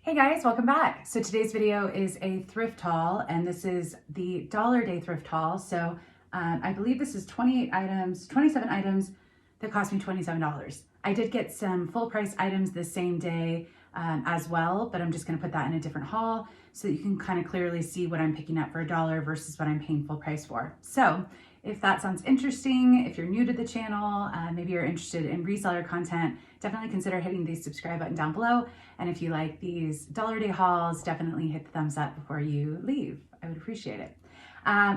Hey guys, welcome back. So today's video is a thrift haul, and this is the Dollar Day thrift haul. So I believe this is 27 items that cost me $27. I did get some full price items the same day as well, but I'm just gonna put that in a different haul so that you can kind of clearly see what I'm picking up for $1 versus what I'm paying full price for. So if that sounds interesting, if you're new to the channel, maybe you're interested in reseller content, definitely consider hitting the subscribe button down below. And if you like these Dollar Day hauls, definitely hit the thumbs up before you leave. I would appreciate it.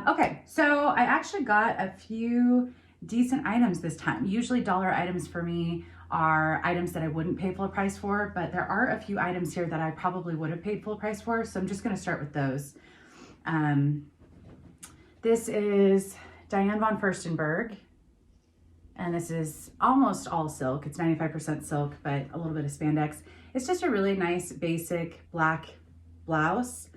Okay, so I actually got a few decent items this time. Usually dollar items for me are items that I wouldn't pay full price for, but there are a few items here that I probably would have paid full price for, so I'm just gonna start with those. This is Diane von Furstenberg, and this is almost all silk. It's 95% silk, but a little bit of spandex. It's just a really nice basic black blouse,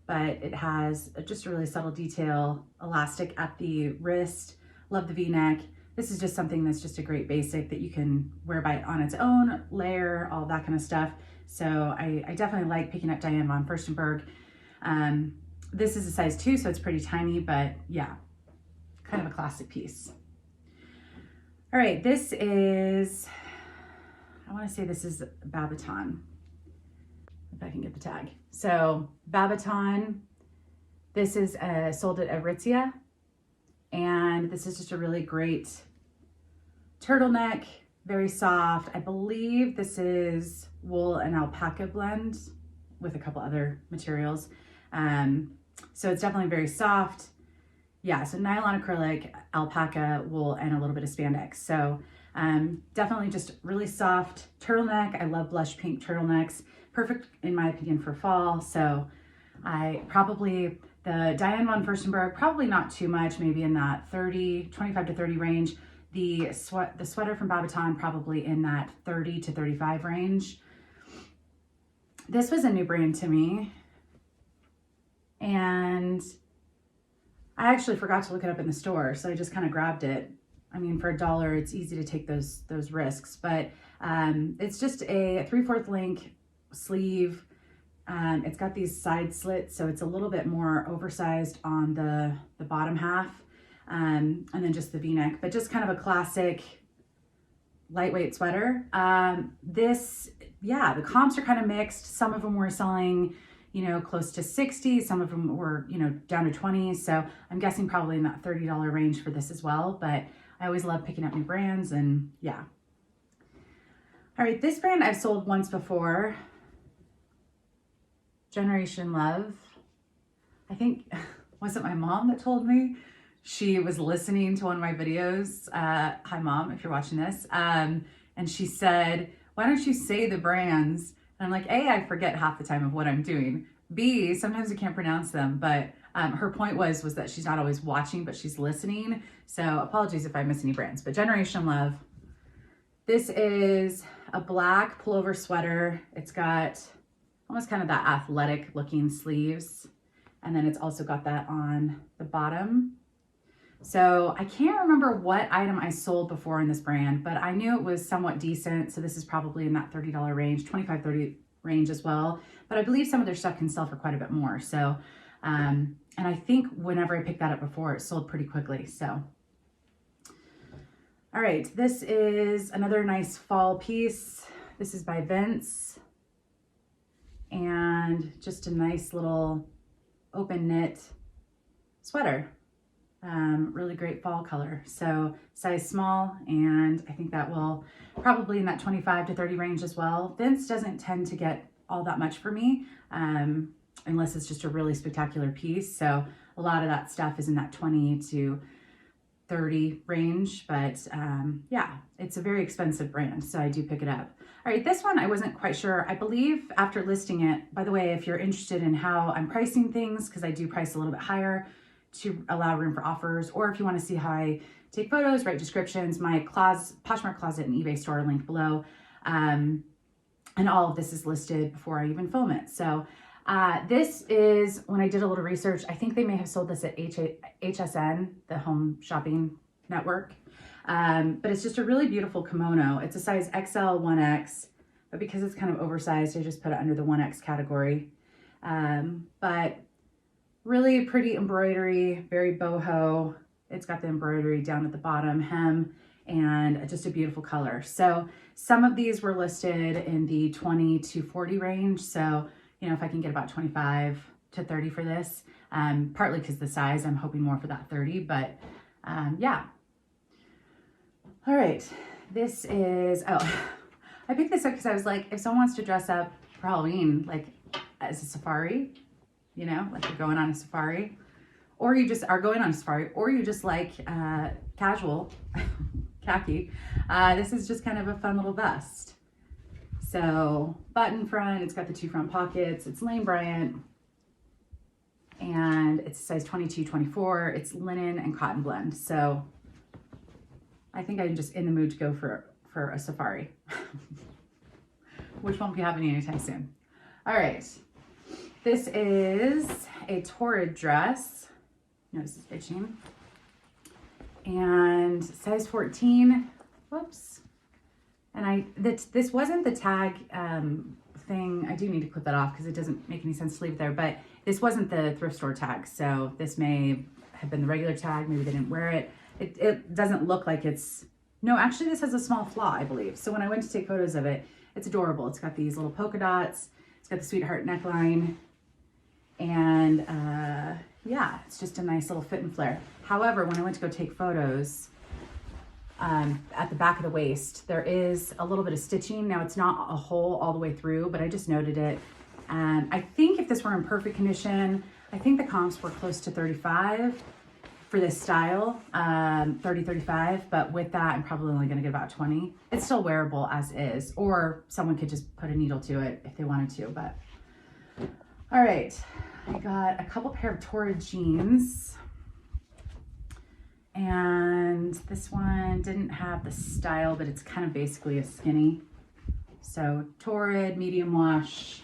but it has just a really subtle detail, elastic at the wrist. Love the V-neck. This is just something that's just a great basic that you can wear on its own, layer, all that kind of stuff. So I definitely like picking up Diane von Furstenberg. This is a size 2, so it's pretty tiny, but yeah, kind of a classic piece. All right, this is, I want to say this is Babaton, if I can get the tag. So Babaton, this is sold at Aritzia, and this is just a really great turtleneck, very soft. I believe this is wool and alpaca blend with a couple other materials. So it's definitely very soft. Yeah, so nylon acrylic, alpaca, wool, and a little bit of spandex. So definitely just really soft turtleneck. I love blush pink turtlenecks. Perfect, in my opinion, for fall. So the Diane von Furstenberg, probably not too much, maybe in that 25 to 30 range. The sweater from Babaton, probably in that 30 to 35 range. This was a new brand to me, and I actually forgot to look it up in the store, so I just kind of grabbed it. I mean, for $1, it's easy to take those risks, but it's just a 3/4 length sleeve. It's got these side slits, so it's a little bit more oversized on the bottom half, and then just the V-neck, but just kind of a classic lightweight sweater. The comps are kind of mixed. Some of them were selling, close to 60. Some of them were, down to 20. So I'm guessing probably in that $30 range for this as well. But I always love picking up new brands, and yeah. All right, this brand I've sold once before. Generation Love. I think, was it my mom that told me? She was listening to one of my videos. Hi mom, if you're watching this. And she said, why don't you say the brands? And I'm like, A, I forget half the time of what I'm doing. B, sometimes I can't pronounce them, but her point was that she's not always watching, but she's listening. So apologies if I miss any brands, but Generation Love. This is a black pullover sweater. It's got almost kind of that athletic looking sleeves. And then it's also got that on the bottom. So I can't remember what item I sold before in this brand, but I knew it was somewhat decent. So this is probably in that $30 range, 25, 30 range as well. But I believe some of their stuff can sell for quite a bit more. So, and I think whenever I picked that up before, it sold pretty quickly. So, all right, this is another nice fall piece. This is by Vince, and just a nice little open knit sweater. Really great fall color. So size small, and I think that will probably in that 25 to 30 range as well. Vince doesn't tend to get all that much for me unless it's just a really spectacular piece. So a lot of that stuff is in that 20 to 30 range, but yeah, it's a very expensive brand, so I do pick it up. All right, this one I wasn't quite sure. I believe after listing it, by the way, if you're interested in how I'm pricing things, because I do price a little bit higher to allow room for offers, or if you want to see how I take photos, write descriptions, my Poshmark closet and eBay store link below. And all of this is listed before I even film it. So this is, when I did a little research, I think they may have sold this at HSN, the home shopping network. But it's just a really beautiful kimono. It's a size XL 1X, but because it's kind of oversized, I just put it under the 1X category. But really pretty embroidery, very boho. It's got the embroidery down at the bottom hem and just a beautiful color. So some of these were listed in the 20 to 40 range. So, you know, if I can get about 25 to 30 for this, partly because the size, I'm hoping more for that 30, but yeah. All right, this is, oh, I picked this up because I was like, if someone wants to dress up for Halloween, like as a safari, you know, like you're going on a safari, or you just are going on a safari, or you just like casual, khaki, this is just kind of a fun little vest. So button front, it's got the 2 front pockets, it's Lane Bryant, and it's size 22, 24, it's linen and cotton blend. So I think I'm just in the mood to go for a safari, which won't be happening anytime soon. All right, this is a Torrid dress. Notice it's itching. And size 14, whoops. And this wasn't the tag thing. I do need to clip that off because it doesn't make any sense to leave it there, but this wasn't the thrift store tag. So this may have been the regular tag. Maybe they didn't wear it. It doesn't look like it's, no, actually this has a small flaw, I believe. So when I went to take photos of it, it's adorable. It's got these little polka dots. It's got the sweetheart neckline. And yeah, it's just a nice little fit and flare. However, when I went to go take photos, at the back of the waist, there is a little bit of stitching. Now it's not a hole all the way through, but I just noted it. I think if this were in perfect condition, I think the comps were close to 35 for this style, 30, 35, but with that, I'm probably only gonna get about 20. It's still wearable as is, or someone could just put a needle to it if they wanted to, but. All right, I got a couple pair of Torrid jeans, and this one didn't have the style, but it's kind of basically a skinny. So Torrid, medium wash,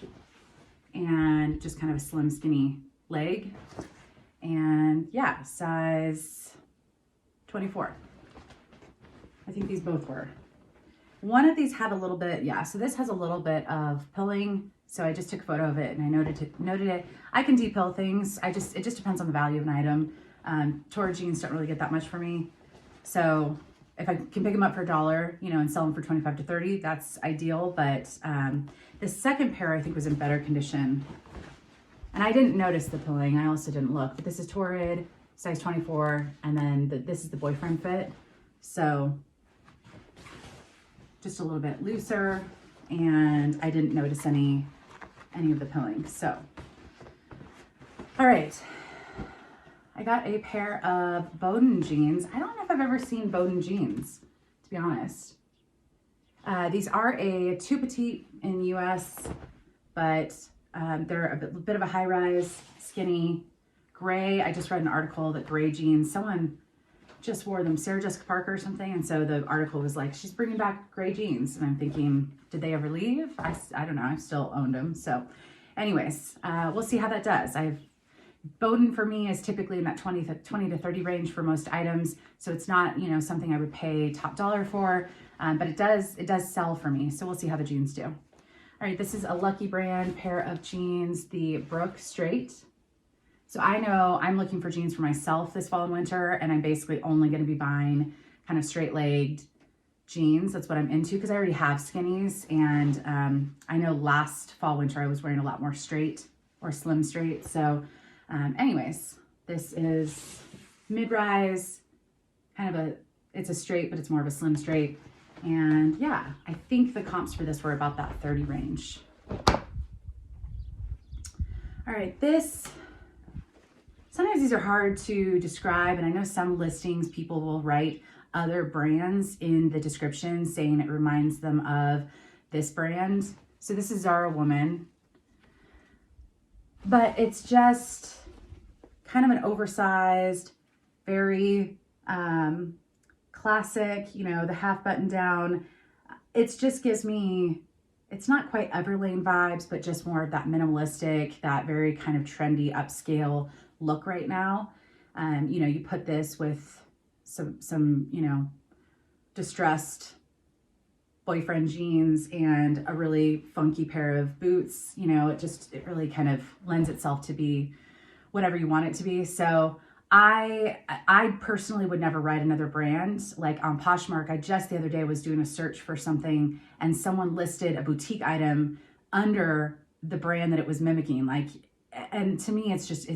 and just kind of a slim skinny leg. And yeah, size 24. I think these both were. One of these had a little bit, yeah, so this has a little bit of pilling. So I just took a photo of it and I noted it. I can depill things. It just depends on the value of an item. Torrid jeans don't really get that much for me. So if I can pick them up for $1, you know, and sell them for 25 to 30, that's ideal. But the second pair I think was in better condition. And I didn't notice the pilling. I also didn't look, but this is Torrid, size 24. And then this is the boyfriend fit. So just a little bit looser. And I didn't notice any of the pilling. So, all right. I got a pair of Bowden jeans. I don't know if I've ever seen Bowden jeans, to be honest. These are a too petite in the US, but they're a bit of a high rise, skinny, gray. I just read an article that gray jeans, someone just wore them, Sarah Jessica Parker or something. And so the article was like, she's bringing back gray jeans. And I'm thinking, did they ever leave? I don't know, I've still owned them. So anyways, we'll see how that does. Bowden for me is typically in that 20 to 30 range for most items. So it's not, you know, something I would pay top dollar for, but it does sell for me. So we'll see how the jeans do. All right, this is a Lucky Brand pair of jeans, the Brook Straight. So I know I'm looking for jeans for myself this fall and winter, and I'm basically only going to be buying kind of straight-legged jeans. That's what I'm into because I already have skinnies, and I know last fall, winter, I was wearing a lot more straight or slim straight. So anyways, this is mid-rise, kind of it's a straight, but it's more of a slim straight. And yeah, I think the comps for this were about that 30 range. All right, sometimes these are hard to describe, and I know some listings people will write other brands in the description saying it reminds them of this brand. So this is Zara Woman, but it's just kind of an oversized, very classic, you know, the half button down. It just gives me, it's not quite Everlane vibes, but just more of that minimalistic, that very kind of trendy upscale look right now. You know, you put this with some, you know, distressed boyfriend jeans and a really funky pair of boots. You know, it really kind of lends itself to be whatever you want it to be. So I personally would never write another brand. Like on Poshmark, I just the other day was doing a search for something and someone listed a boutique item under the brand that it was mimicking. Like, and to me, it's just,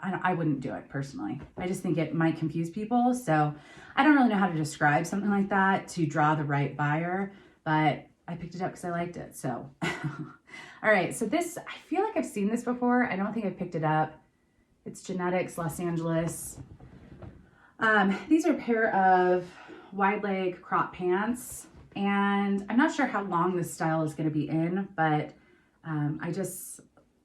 I wouldn't do it personally. I just think it might confuse people. So I don't really know how to describe something like that to draw the right buyer, but I picked it up because I liked it. So, all right. So this, I feel like I've seen this before. I don't think I've picked it up. It's Genetics, Los Angeles. These are a pair of wide leg crop pants, and I'm not sure how long this style is going to be in, but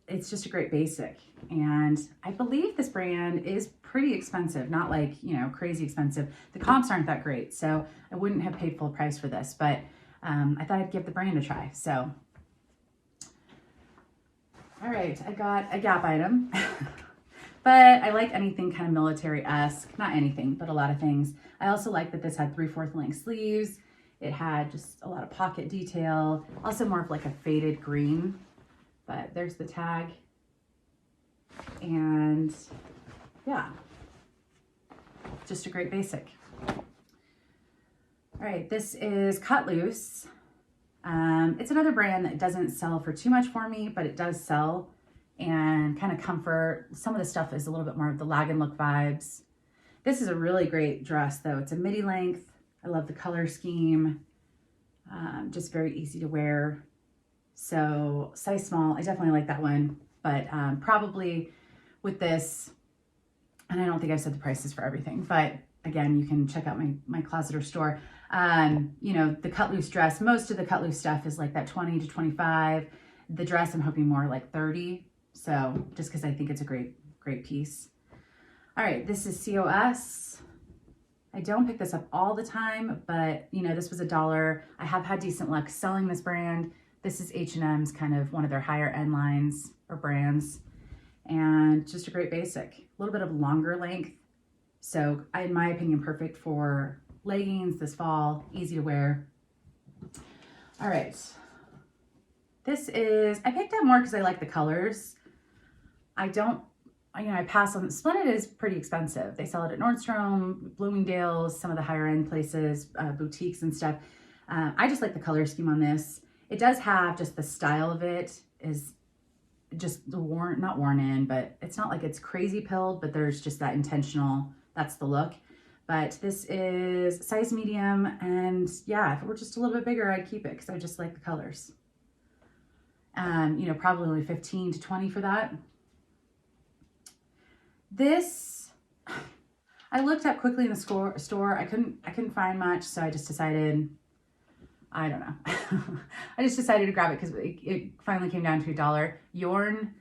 it's just a great basic. And I believe this brand is pretty expensive, not like, you know, crazy expensive. The comps aren't that great, so I wouldn't have paid full price for this, but I thought I'd give the brand a try. So, all right, I got a Gap item. But I like anything kind of military-esque, not anything, but a lot of things. I also like that this had 3/4 length sleeves. It had just a lot of pocket detail, also more of like a faded green, but there's the tag. And yeah, just a great basic. All right, this is Cut Loose. It's another brand that doesn't sell for too much for me, but it does sell. And kind of comfort. Some of the stuff is a little bit more of the lag and look vibes. This is a really great dress though. It's a midi length. I love the color scheme. Just very easy to wear. So size small, I definitely like that one. But probably with this, and I don't think I've said the prices for everything, but again, you can check out my closet or store. You know, the Cut Loose dress, most of the Cut Loose stuff is like that 20 to 25. The dress, I'm hoping more like 30. So just because I think it's a great piece. All right, this is COS. I don't pick this up all the time, but you know, this was $1. I have had decent luck selling this brand. This is H&M's kind of one of their higher end lines or brands, and just a great basic. A little bit of longer length. So in my opinion, perfect for leggings this fall, easy to wear. All right. This is, I picked up more because I like the colors. I pass on, Splendid is pretty expensive. They sell it at Nordstrom, Bloomingdale's, some of the higher end places, boutiques and stuff. I just like the color scheme on this. It does have just the style of it is just not worn in, but it's not like it's crazy pilled, but there's just that intentional, that's the look. But this is size medium, and yeah, if it were just a little bit bigger, I'd keep it because I just like the colors. You know, probably only 15 to 20 for that. This, I looked up quickly in the store. I couldn't find much, so I just decided, I don't know. I just decided to grab it because it finally came down to $1. Yarn,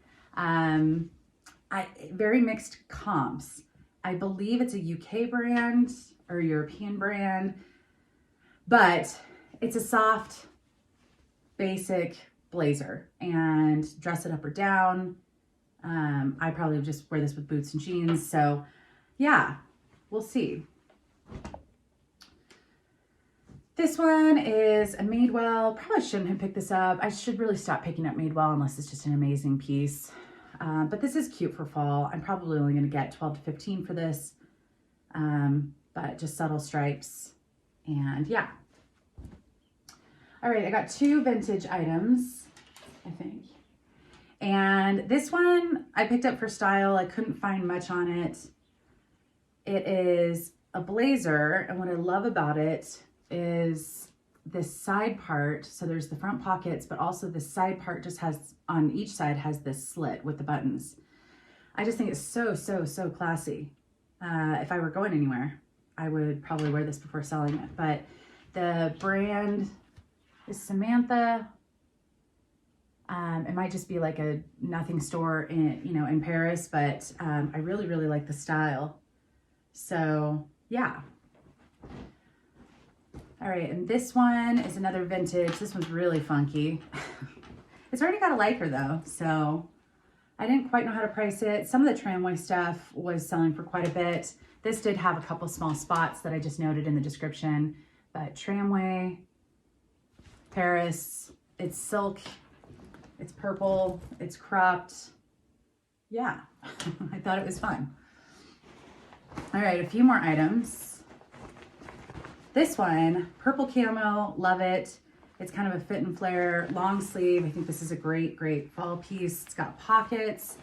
very mixed comps. I believe it's a UK brand or European brand, but it's a soft, basic blazer, and dress it up or down. I probably would just wear this with boots and jeans. So yeah, we'll see. This one is a Madewell. Probably shouldn't have picked this up. I should really stop picking up Madewell unless it's just an amazing piece. But this is cute for fall. I'm probably only going to get 12 to 15 for this. But just subtle stripes. And yeah. All right, I got 2 vintage items, I think. And this one I picked up for style. I couldn't find much on it. It is a blazer, and what I love about it is this side part. So there's the front pockets, but also the side part just has, on each side has this slit with the buttons. I just think it's so, so, so classy. If I were going anywhere, I would probably wear this before selling it. But the brand is Samantha. It might just be like a nothing store in Paris, but I really, really like the style. So yeah. All right, and this one is another vintage. This one's really funky. It's already got a liker though, so I didn't quite know how to price it. Some of the tramway stuff was selling for quite a bit. This did have a couple small spots that I just noted in the description, but tramway, Paris. It's silk. It's purple. It's cropped. Yeah, I thought it was fun. All right, a few more items. This one, purple camo, love it. It's kind of a fit and flare, long sleeve. I think this is a great, great fall piece. It's got pockets,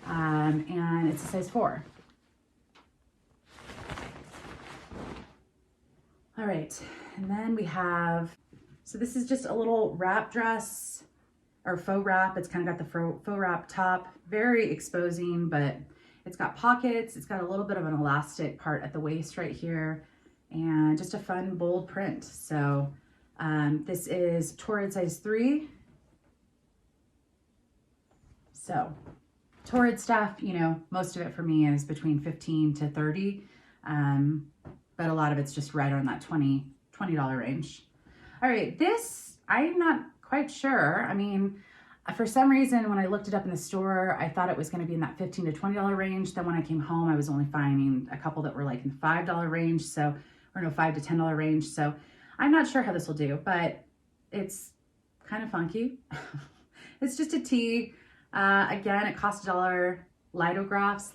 and it's a size 4. All right, and then we have, so this is just a little wrap dress, or faux wrap. It's kind of got the faux wrap top, very exposing, but it's got pockets. It's got a little bit of an elastic part at the waist right here, and just a fun, bold print. So this is Torrid size 3. So Torrid stuff, you know, most of it for me is between 15 to 30, but a lot of it's just right around that $20 range. All right, this, I'm not quite sure. I mean, for some reason, when I looked it up in the store, I thought it was gonna be in that $15 to $20 range. Then when I came home, I was only finding a couple that were like in the $5 range. So, or no, $5 to $10 range. So I'm not sure how this will do, but it's kind of funky. It's just a tee. Again, it costs $1. Lithographs.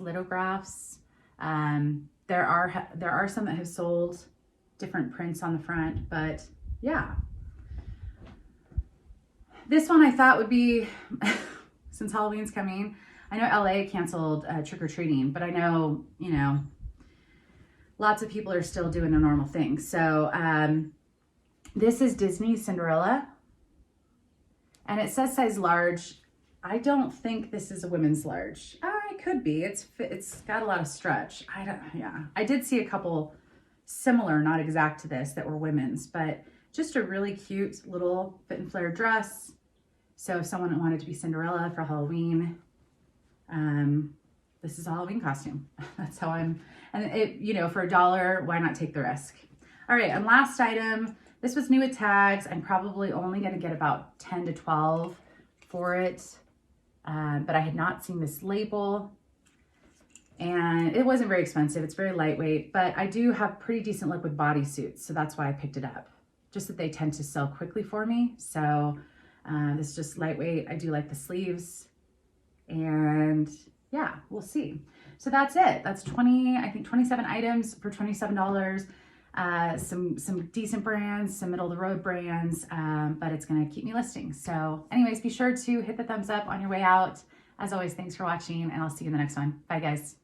There are some that have sold different prints on the front, but yeah. This one I thought would be, since Halloween's coming, I know LA canceled trick-or-treating, but I know, you know, lots of people are still doing their normal thing. So this is Disney Cinderella, and it says size large. I don't think this is a women's large. It could be. It's got a lot of stretch. I did see a couple similar, not exact to this, that were women's, but just a really cute little fit and flare dress. So if someone wanted to be Cinderella for Halloween, this is a Halloween costume. That's how and it, you know, for $1, why not take the risk? All right, and last item, this was new with tags. I'm probably only gonna get about 10 to 12 for it, but I had not seen this label, and it wasn't very expensive. It's very lightweight, but I do have pretty decent luck with bodysuits, so that's why I picked it up. Just that they tend to sell quickly for me. So this is just lightweight. I do like the sleeves, and yeah, we'll see. So that's it. That's 27 items for $27. Some decent brands, some middle of the road brands, but it's gonna keep me listing. So anyways, be sure to hit the thumbs up on your way out. As always, thanks for watching, and I'll see you in the next one. Bye guys.